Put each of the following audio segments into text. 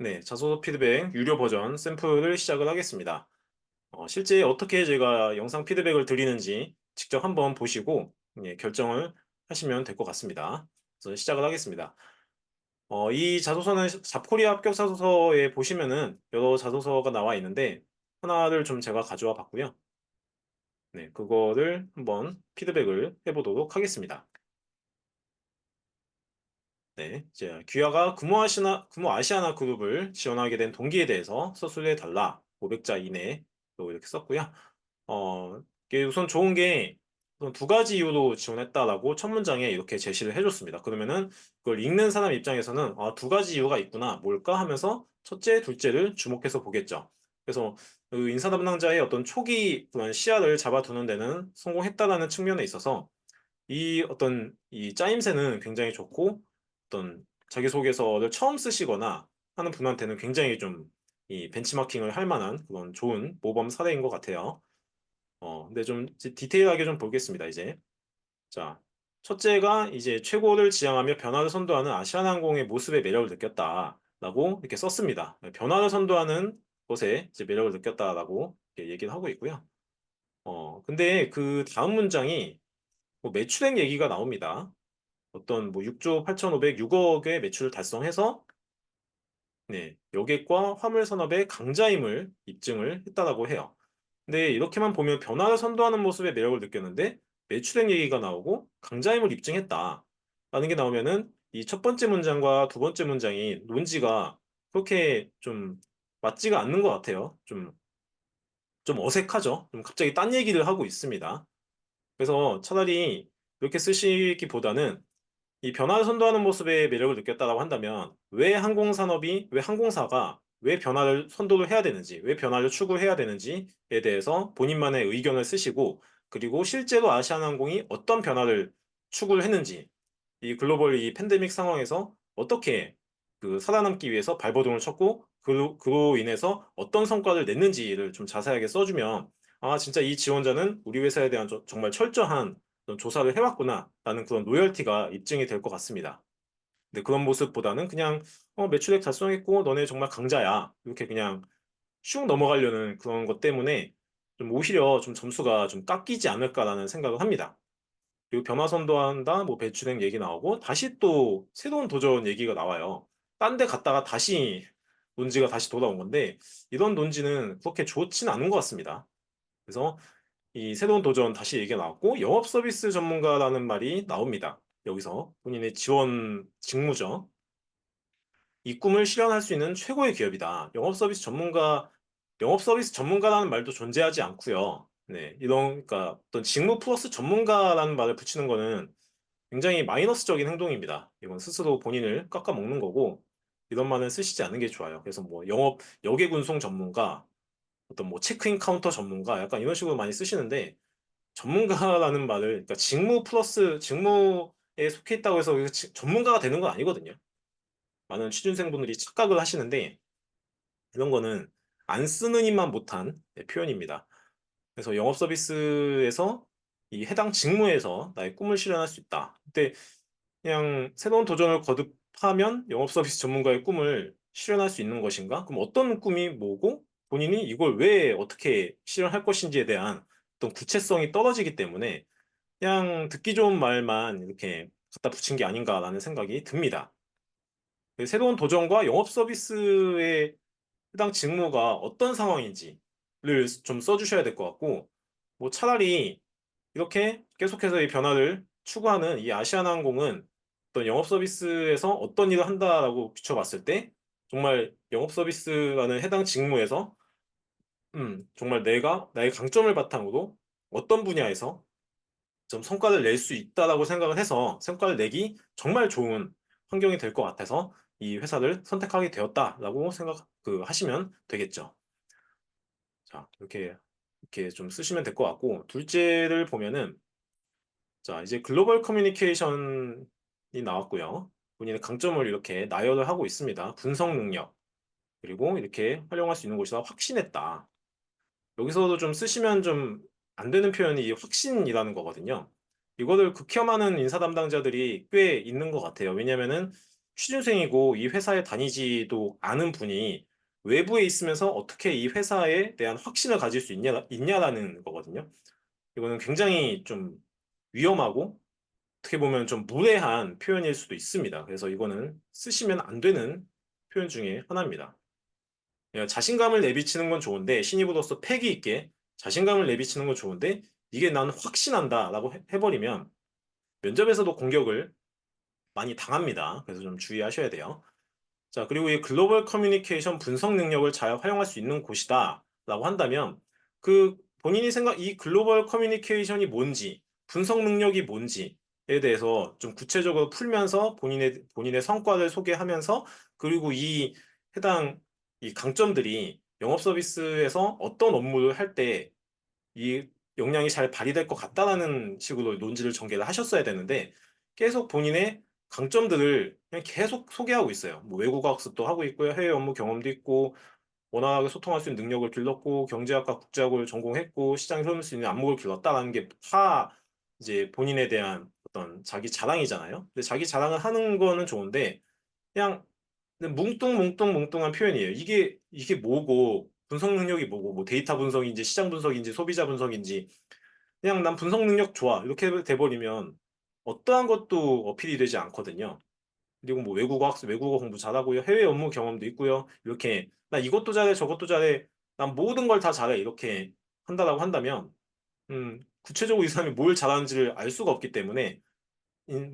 네, 자소서 피드백 유료 버전 샘플을 시작을 하겠습니다. 실제 어떻게 제가 영상 피드백을 드리는지 직접 한번 보시고 결정을 하시면 될 것 같습니다. 그래서 시작을 하겠습니다. 이 자소서는 잡코리아 합격 자소서에 보시면은 여러 자소서가 나와 있는데 하나를 좀 제가 가져와 봤고요. 네, 그거를 한번 피드백을 해보도록 하겠습니다. 네, 이제 귀하가 구모 아시아나 그룹을 지원하게 된 동기에 대해서 서술해 달라. 500자 이내로 이렇게 썼고요. 이게 우선 좋은 게 우선 두 가지 이유로 지원했다라고 첫 문장에 이렇게 제시를 해줬습니다. 그러면은 그걸 읽는 사람 입장에서는 두 가지 이유가 있구나, 뭘까 하면서 첫째, 둘째를 주목해서 보겠죠. 그래서 그 인사 담당자의 어떤 초기 그런 시야를 잡아두는 데는 성공했다라는 측면에 있어서 이 어떤 이 짜임새는 굉장히 좋고 어떤 자기소개서를 처음 쓰시거나 하는 분한테는 굉장히 좀 이 벤치마킹을 할 만한 그런 좋은 모범 사례인 것 같아요. 근데 좀 이제 디테일하게 좀 보겠습니다, 이제. 자, 첫째가 이제 최고를 지향하며 변화를 선도하는 아시아나항공의 모습에 매력을 느꼈다라고 이렇게 썼습니다. 변화를 선도하는 것에 이제 매력을 느꼈다라고 이렇게 얘기를 하고 있고요. 근데 그 다음 문장이 뭐 매출액 얘기가 나옵니다. 어떤 뭐 6조 8,506억의 매출을 달성해서 네, 여객과 화물 산업의 강자임을 입증을 했다라고 해요. 근데 이렇게만 보면 변화를 선도하는 모습에 매력을 느꼈는데 매출액 얘기가 나오고 강자임을 입증했다 라는 게 나오면은 이 첫 번째 문장과 두 번째 문장이 논지가 그렇게 좀 맞지가 않는 것 같아요. 좀 어색하죠. 좀 갑자기 딴 얘기를 하고 있습니다. 그래서 차라리 이렇게 쓰시기보다는 이 변화를 선도하는 모습에 매력을 느꼈다라고 한다면 왜 항공사가 왜 변화를 선도를 해야 되는지, 왜 변화를 추구해야 되는지에 대해서 본인만의 의견을 쓰시고 그리고 실제로 아시아나항공이 어떤 변화를 추구를 했는지 이 글로벌 이 팬데믹 상황에서 어떻게 그 살아남기 위해서 발버둥을 쳤고 그로 인해서 어떤 성과를 냈는지를 좀 자세하게 써주면 진짜 이 지원자는 우리 회사에 대한 정말 철저한 그런 조사를 해왔구나라는 그런 로열티가 입증이 될 것 같습니다. 근데 그런 모습보다는 그냥 매출액 달성했고 너네 정말 강자야 이렇게 그냥 슉 넘어가려는 그런 것 때문에 좀 오히려 좀 점수가 좀 깎이지 않을까라는 생각을 합니다. 그리고 변화 선도한다, 뭐 배출행 얘기 나오고 다시 또 새로운 도전 얘기가 나와요. 딴 데 갔다가 다시 논지가 다시 돌아온 건데 이런 논지는 그렇게 좋진 않은 것 같습니다. 그래서 이 새로운 도전 다시 얘기가 나왔고 영업 서비스 전문가라는 말이 나옵니다. 여기서 본인의 지원 직무죠. 이 꿈을 실현할 수 있는 최고의 기업이다. 영업 서비스 전문가라는 말도 존재하지 않고요. 네, 그러니까 어떤 직무 플러스 전문가라는 말을 붙이는 거는 굉장히 마이너스적인 행동입니다. 이건 스스로 본인을 깎아먹는 거고 이런 말은 쓰시지 않는 게 좋아요. 그래서 뭐 여객 운송 전문가, 어떤 뭐 체크인 카운터 전문가 약간 이런 식으로 많이 쓰시는데 전문가라는 말을 그러니까 직무 플러스 직무에 속해 있다고 해서 전문가가 되는 건 아니거든요. 많은 취준생분들이 착각을 하시는데 이런 거는 안 쓰는 입만 못한 표현입니다. 그래서 영업 서비스에서 이 해당 직무에서 나의 꿈을 실현할 수 있다. 근데 그냥 새로운 도전을 거듭하면 영업 서비스 전문가의 꿈을 실현할 수 있는 것인가? 그럼 어떤 꿈이 뭐고 본인이 이걸 왜 어떻게 실현할 것인지에 대한 어떤 구체성이 떨어지기 때문에 그냥 듣기 좋은 말만 이렇게 갖다 붙인 게 아닌가라는 생각이 듭니다. 그 새로운 도전과 영업 서비스의 해당 직무가 어떤 상황인지를 좀 써주셔야 될 것 같고, 뭐 차라리 이렇게 계속해서 이 변화를 추구하는 이 아시아나항공은 어떤 영업 서비스에서 어떤 일을 한다라고 비춰봤을 때 정말 영업 서비스라는 해당 직무에서 정말 내가 나의 강점을 바탕으로 어떤 분야에서 좀 성과를 낼 수 있다라고 생각을 해서 성과를 내기 정말 좋은 환경이 될 것 같아서 이 회사를 선택하게 되었다라고 하시면 되겠죠. 자, 이렇게 좀 쓰시면 될 것 같고, 둘째를 보면은, 자, 이제 글로벌 커뮤니케이션이 나왔고요. 본인의 강점을 이렇게 나열을 하고 있습니다. 분석 능력, 그리고 이렇게 활용할 수 있는 곳이라 확신했다. 여기서도 좀 쓰시면 좀 안 되는 표현이 이 확신이라는 거거든요. 이거를 극혐하는 인사 담당자들이 꽤 있는 것 같아요. 왜냐면은 취준생이고 이 회사에 다니지도 않은 분이 외부에 있으면서 어떻게 이 회사에 대한 확신을 가질 수 있냐라는 거거든요. 이거는 굉장히 좀 위험하고 어떻게 보면 좀 무례한 표현일 수도 있습니다. 그래서 이거는 쓰시면 안 되는 표현 중에 하나입니다. 자신감을 내비치는 건 좋은데 신입으로서 패기 있게 자신감을 내비치는 건 좋은데 이게 난 확신한다라고 해버리면 면접에서도 공격을 많이 당합니다. 그래서 좀 주의하셔야 돼요. 자, 그리고 이 글로벌 커뮤니케이션 분석 능력을 잘 활용할 수 있는 곳이다라고 한다면 그 본인이 이 글로벌 커뮤니케이션이 뭔지, 분석 능력이 뭔지에 대해서 좀 구체적으로 풀면서 본인의 성과를 소개하면서 그리고 이 해당 이 강점들이 영업 서비스에서 어떤 업무를 할 때 이 역량이 잘 발휘될 것 같다라는 식으로 논지를 전개를 하셨어야 되는데 계속 본인의 강점들을 그냥 계속 소개하고 있어요. 뭐 외국어 학습도 하고 있고요. 해외 업무 경험도 있고 원활하게 소통할 수 있는 능력을 길렀고 경제학과 국제학을 전공했고 시장에 흐를 수 있는 안목을 길렀다라는 게 다 이제 본인에 대한 어떤 자기 자랑이잖아요. 근데 자기 자랑을 하는 거는 좋은데 그냥 뭉뚱뭉뚱뭉뚱한 표현이에요. 이게 뭐고 분석 능력이 뭐고 뭐 데이터 분석인지 시장 분석인지 소비자 분석인지 그냥 난 분석 능력 좋아 이렇게 돼버리면 어떠한 것도 어필이 되지 않거든요. 그리고 뭐 외국어 공부 잘하고요. 해외 업무 경험도 있고요. 이렇게 나 이것도 잘해 저것도 잘해 난 모든 걸 다 잘해 이렇게 한다라고 한다면 구체적으로 이 사람이 뭘 잘하는지를 알 수가 없기 때문에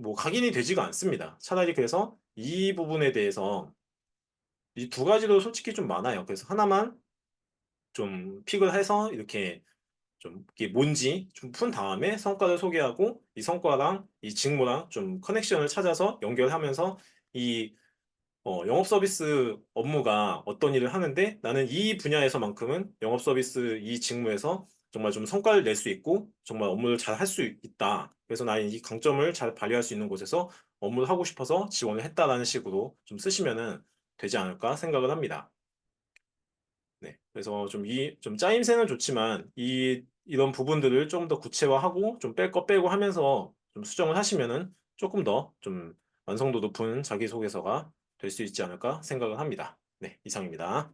뭐 각인이 되지가 않습니다. 차라리 그래서 이 부분에 대해서 이 두 가지도 솔직히 좀 많아요. 그래서 하나만 좀 픽을 해서 이렇게 좀 이게 뭔지 좀 푼 다음에 성과를 소개하고 이 성과랑 이 직무랑 좀 커넥션을 찾아서 연결하면서 이 영업 서비스 업무가 어떤 일을 하는데 나는 이 분야에서만큼은 영업 서비스 이 직무에서 정말 좀 성과를 낼 수 있고 정말 업무를 잘 할 수 있다. 그래서 나는 이 강점을 잘 발휘할 수 있는 곳에서 업무를 하고 싶어서 지원을 했다라는 식으로 좀 쓰시면은 되지 않을까 생각을 합니다. 네. 그래서 좀 짜임새는 좋지만 이런 부분들을 좀 더 구체화하고 좀 뺄 거 빼고 하면서 좀 수정을 하시면은 조금 더 좀 완성도 높은 자기소개서가 될 수 있지 않을까 생각을 합니다. 네. 이상입니다.